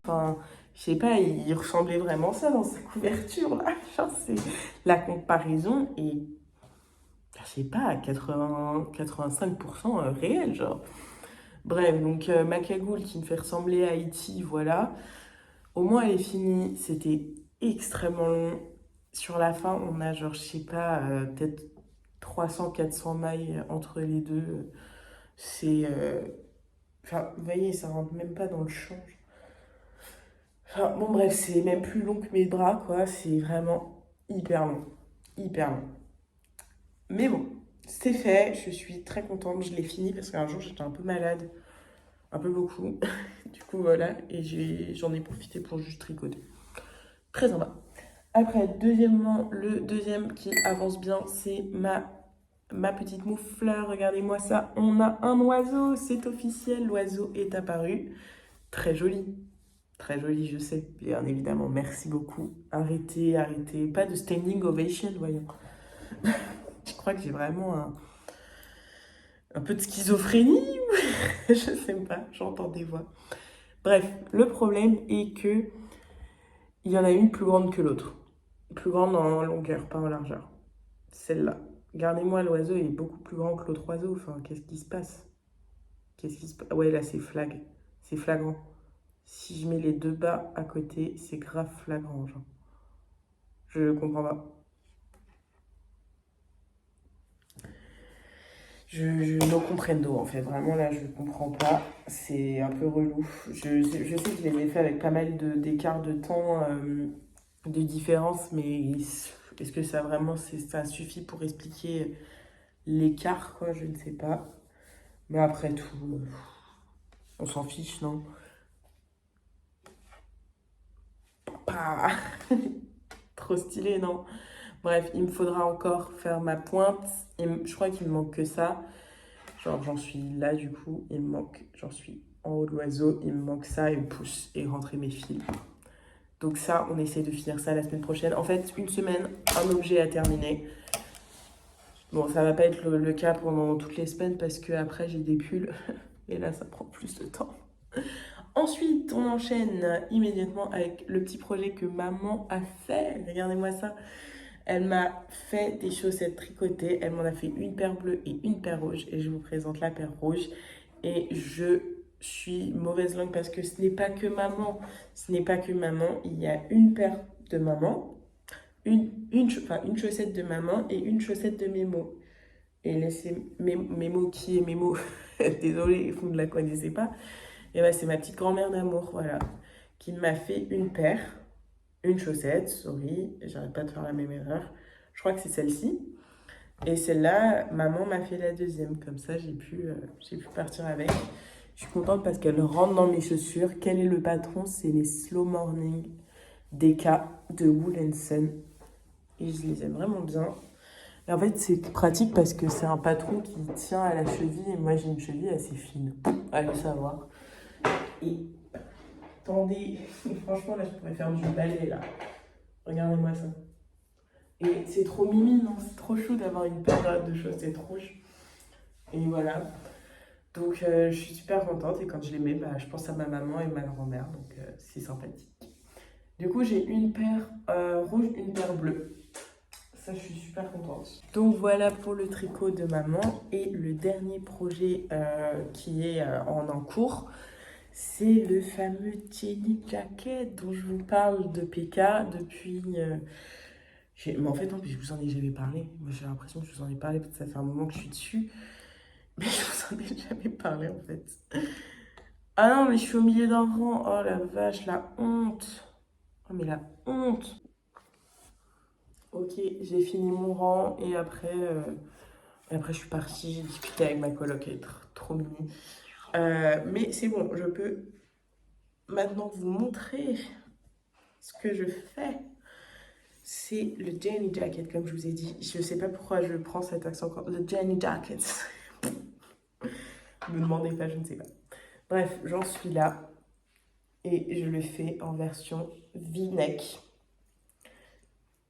S2: Enfin, je sais pas, il ressemblait vraiment ça dans sa couverture là. Genre, c'est la comparaison est, je sais pas, à 85% réelle, genre. Bref, donc ma cagoule qui me fait ressembler à E.T., voilà. Au moins, elle est finie. C'était extrêmement long. Sur la fin, on a genre, je sais pas, peut-être 300-400 mailles entre les deux. C'est... Enfin, vous voyez, ça rentre même pas dans le champ. Enfin, bon, bref, c'est même plus long que mes bras, quoi. C'est vraiment hyper long. Hyper long. Mais bon, c'est fait. Je suis très contente. Je l'ai fini parce qu'un jour, j'étais un peu malade. Un peu beaucoup. Du coup, voilà. Et j'en ai profité pour juste tricoter. Très sympa. Après, deuxièmement, le deuxième qui avance bien, c'est ma petite moufleur. Regardez-moi ça. On a un oiseau. C'est officiel. L'oiseau est apparu. Très joli. Très joli, je sais, bien évidemment. Merci beaucoup. Arrêtez, arrêtez. Pas de standing ovation, voyons. Je crois que j'ai vraiment un peu de schizophrénie. Je sais pas, j'entends des voix. Bref, le problème est que il y en a une plus grande que l'autre. Plus grande en longueur, pas en largeur. Celle-là. Regardez-moi, l'oiseau est beaucoup plus grand que l'autre oiseau. Enfin, qu'est-ce qui se passe? Qu'est-ce qui se passe? Ouais, là, c'est flag. C'est flagrant. Si je mets les deux bas à côté, c'est grave flagrant, genre. Je comprends pas. Je no comprendo en fait, vraiment là je comprends pas, c'est un peu relou. Je sais que je les ai fait avec pas mal d'écart de temps, de différence, mais est-ce que ça vraiment ça suffit pour expliquer l'écart quoi, je ne sais pas. Mais après tout, on s'en fiche, non? Pas trop stylé, non? Bref, il me faudra encore faire ma pointe, et je crois qu'il me manque que ça. Genre, j'en suis là, du coup, il me manque, j'en suis en haut de l'oiseau, il me manque ça, et pousse, et rentrer mes fils. Donc ça, on essaie de finir ça la semaine prochaine. En fait, une semaine, un objet à terminer. Bon, ça va pas être le cas pendant toutes les semaines, parce que après j'ai des pulls, et là, ça prend plus de temps. Ensuite, on enchaîne immédiatement avec le petit projet que maman a fait. Regardez-moi ça. Elle m'a fait des chaussettes tricotées. Elle m'en a fait une paire bleue et une paire rouge. Et je vous présente la paire rouge. Et je suis mauvaise langue parce que ce n'est pas que maman. Ce n'est pas que maman. Il y a une paire de maman, une chaussette de maman et une chaussette de Mémo. Et laissez Mémo qui est Mémo. Désolée, vous ne la connaissez pas. Et bah, c'est ma petite grand-mère d'amour, voilà, qui m'a fait une paire. Une chaussette, sorry, j'arrête pas de faire la même erreur. Je crois que c'est celle-ci. Et celle-là, maman m'a fait la deuxième. Comme ça, j'ai pu partir avec. Je suis contente parce qu'elle rentre dans mes chaussures. Quel est le patron? C'est les Slow Morning DK de Wool & Son. Et je les aime vraiment bien. Et en fait, c'est pratique parce que c'est un patron qui tient à la cheville. Et moi, j'ai une cheville assez fine. Allez savoir. Et attendez, franchement, là, je pourrais faire du ballet, là. Regardez-moi ça. Et c'est trop mimi, non? C'est trop chou d'avoir une paire de chaussettes rouges. Et voilà. Donc, je suis super contente. Et quand je les mets, bah, je pense à ma maman et ma grand-mère. Donc, c'est sympathique. Du coup, j'ai une paire rouge, une paire bleue. Ça, je suis super contente. Donc, voilà pour le tricot de maman. Et le dernier projet qui est en cours, c'est le fameux Jenny Jacket dont je vous parle de PK depuis... Mais en fait, non, je vous en ai jamais parlé. Moi, j'ai l'impression que je vous en ai parlé parce que ça fait un moment que je suis dessus. Mais je vous en ai jamais parlé, en fait. Ah non, mais je suis au milieu d'un rang. Oh la vache, la honte. Oh, mais la honte. Ok, j'ai fini mon rang et après, je suis partie. J'ai discuté avec ma coloc, elle est trop mimi. Mais c'est bon, je peux maintenant vous montrer ce que je fais. c'est le Jenny Jacket, comme je vous ai dit. Je sais pas pourquoi je prends cet accent encore. Le Jenny Jacket. Ne me demandez pas, je ne sais pas. Bref, j'en suis là. Et je le fais en version V-neck.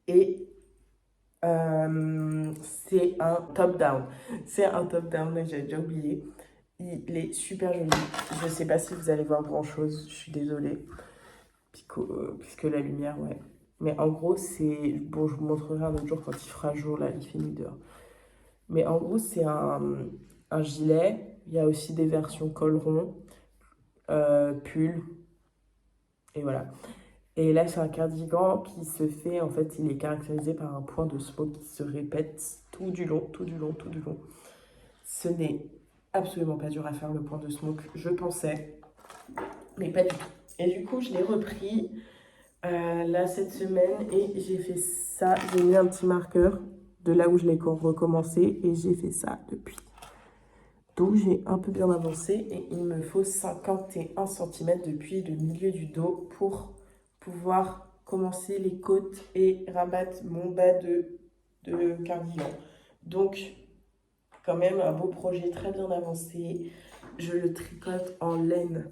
S2: Et c'est un top-down. C'est un top-down, mais j'avais déjà oublié. Il est super joli. Je sais pas si vous allez voir grand-chose. Je suis désolée. Puisque la lumière, ouais. Mais en gros, c'est... Bon, je vous montrerai un autre jour quand il fera jour, là, il fait nuit dehors. Mais en gros, c'est un gilet. Il y a aussi des versions col rond, pull. Et voilà. Et là, c'est un cardigan qui se fait, en fait, il est caractérisé par un point de smoke qui se répète tout du long, tout du long, tout du long. Ce n'est absolument pas dur à faire, le point de smoke, je pensais, mais pas du tout. Et du coup, je l'ai repris là cette semaine et j'ai fait ça. J'ai mis un petit marqueur de là où je l'ai recommencé et j'ai fait ça depuis. Donc, j'ai un peu bien avancé et il me faut 51 cm depuis le milieu du dos pour pouvoir commencer les côtes et rabattre mon bas de cardigan. Donc, quand même un beau projet très bien avancé. Je le tricote en laine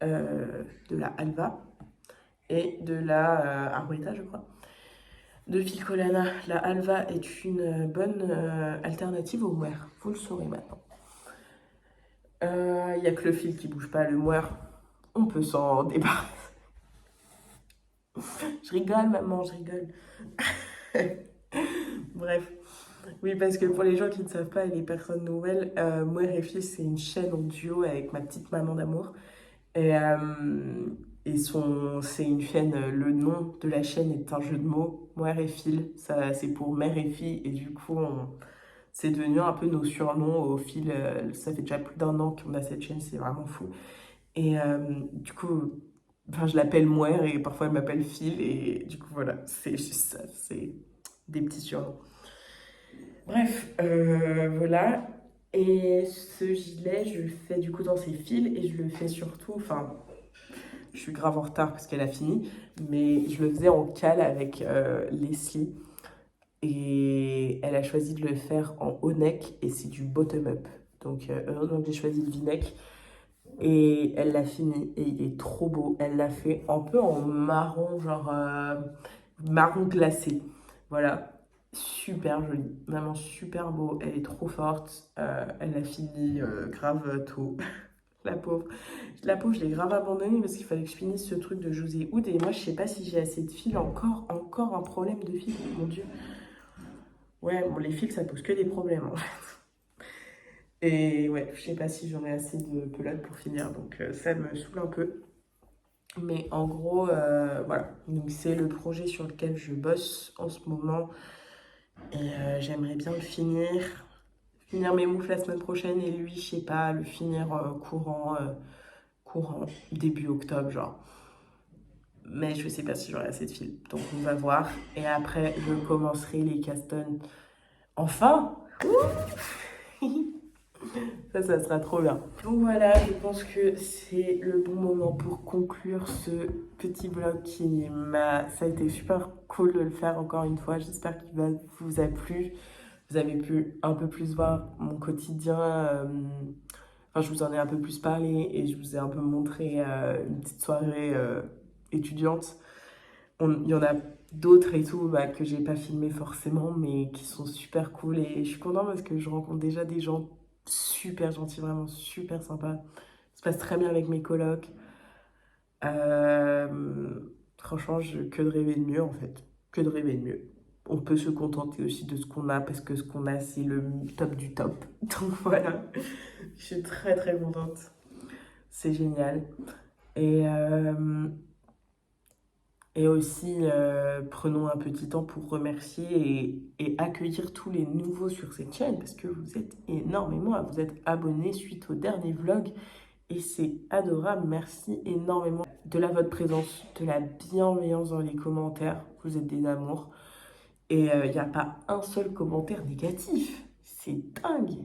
S2: de la Alva et de la Arweta, je crois, de Filcolana. La Alva est une bonne alternative au mohair, vous le saurez maintenant. Il n'y a que le fil qui bouge pas, le mohair, on peut s'en débarrasser. Je rigole, maman, je rigole. Bref. Oui, parce que pour les gens qui ne savent pas et les personnes nouvelles, Mohair et Fil, c'est une chaîne en duo avec ma petite maman d'amour. Et c'est une chaîne, le nom de la chaîne est un jeu de mots. Mohair et Fil, ça, c'est pour mère et fille. Et du coup, c'est devenu un peu nos surnoms au fil. Ça fait déjà plus d'1 an qu'on a cette chaîne, c'est vraiment fou. Et du coup, enfin, je l'appelle Mohair et parfois elle m'appelle Fil. Et du coup, voilà, c'est juste ça, c'est des petits surnoms. Bref, voilà. Et ce gilet, je le fais du coup dans ses fils et je le fais surtout, enfin, je suis grave en retard parce qu'elle a fini, mais je le faisais en cale avec Leslie et elle a choisi de le faire en haut neck et c'est du bottom up. Donc, heureusement que j'ai choisi le v-neck et elle l'a fini et il est trop beau. Elle l'a fait un peu en marron, genre marron glacé. Voilà. Super jolie, vraiment super beau, elle est trop forte, elle a fini grave tôt, la pauvre. La pauvre, je l'ai grave abandonnée parce qu'il fallait que je finisse ce truc de José Hood et moi je sais pas si j'ai assez de fil, encore un problème de fil, mon dieu. Ouais, bon les fils ça pose que des problèmes en fait. Et ouais, je sais pas si j'en ai assez de pelote pour finir, donc ça me saoule un peu. Mais en gros, voilà, donc c'est le projet sur lequel je bosse en ce moment. Et j'aimerais bien le finir mes moufles la semaine prochaine et lui, je sais pas, le finir courant début octobre, genre. Mais je sais pas si j'aurai assez de fil, donc on va voir. Et après, je commencerai les castons. Enfin! Ça sera trop bien. Donc voilà, je pense que c'est le bon moment pour conclure ce petit vlog ça a été super cool de le faire encore une fois. J'espère qu'il vous a plu. Vous avez pu un peu plus voir mon quotidien. Enfin, je vous en ai un peu plus parlé et je vous ai un peu montré une petite soirée étudiante. Il y en a d'autres et tout que j'ai pas filmé forcément, mais qui sont super cool. Et je suis contente parce que je rencontre déjà des gens super gentils, vraiment super sympas. Ça se passe très bien avec mes colocs. Franchement, que de rêver de mieux en fait. Que de rêver de mieux. On peut se contenter aussi de ce qu'on a parce que ce qu'on a, c'est le top du top. Donc voilà, je suis très très contente. C'est génial. Et aussi, prenons un petit temps pour remercier et accueillir tous les nouveaux sur cette chaîne parce que vous êtes énormément à vous être abonnés suite au dernier vlog et c'est adorable. Merci énormément de votre présence, de la bienveillance dans les commentaires. Vous êtes des amours. Et il n'y a pas un seul commentaire négatif. C'est dingue.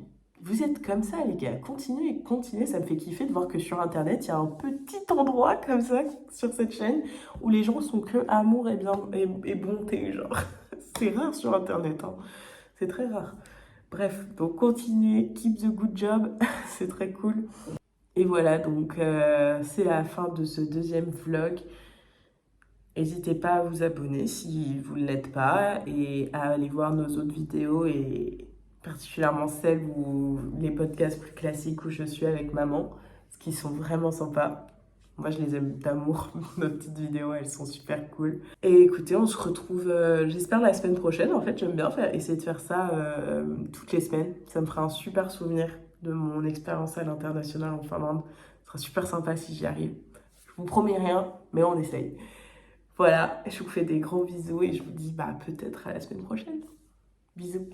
S1: Vous êtes comme ça, les gars. Continuez, continuez. Ça me fait kiffer de voir que sur Internet, il y a un petit endroit comme ça sur cette chaîne où les gens sont que amour et, bien, et bonté, genre. C'est rare sur Internet, hein. C'est très rare. Bref, donc continuez, keep the good job, c'est très cool. Et voilà, donc c'est la fin de ce deuxième vlog. N'hésitez pas à vous abonner si vous ne l'êtes pas et à aller voir nos autres vidéos et particulièrement celles où les podcasts plus classiques où je suis avec maman, ce qui sont vraiment sympas. Moi, je les aime d'amour. Nos petites vidéos, elles sont super cool. Et écoutez, on se retrouve, j'espère, la semaine prochaine. En fait, j'aime bien essayer de faire ça toutes les semaines. Ça me fera un super souvenir de mon expérience à l'international en Finlande. Ce sera super sympa si j'y arrive. Je vous promets rien, mais on essaye. Voilà, je vous fais des gros bisous et je vous dis peut-être à la semaine prochaine. Bisous.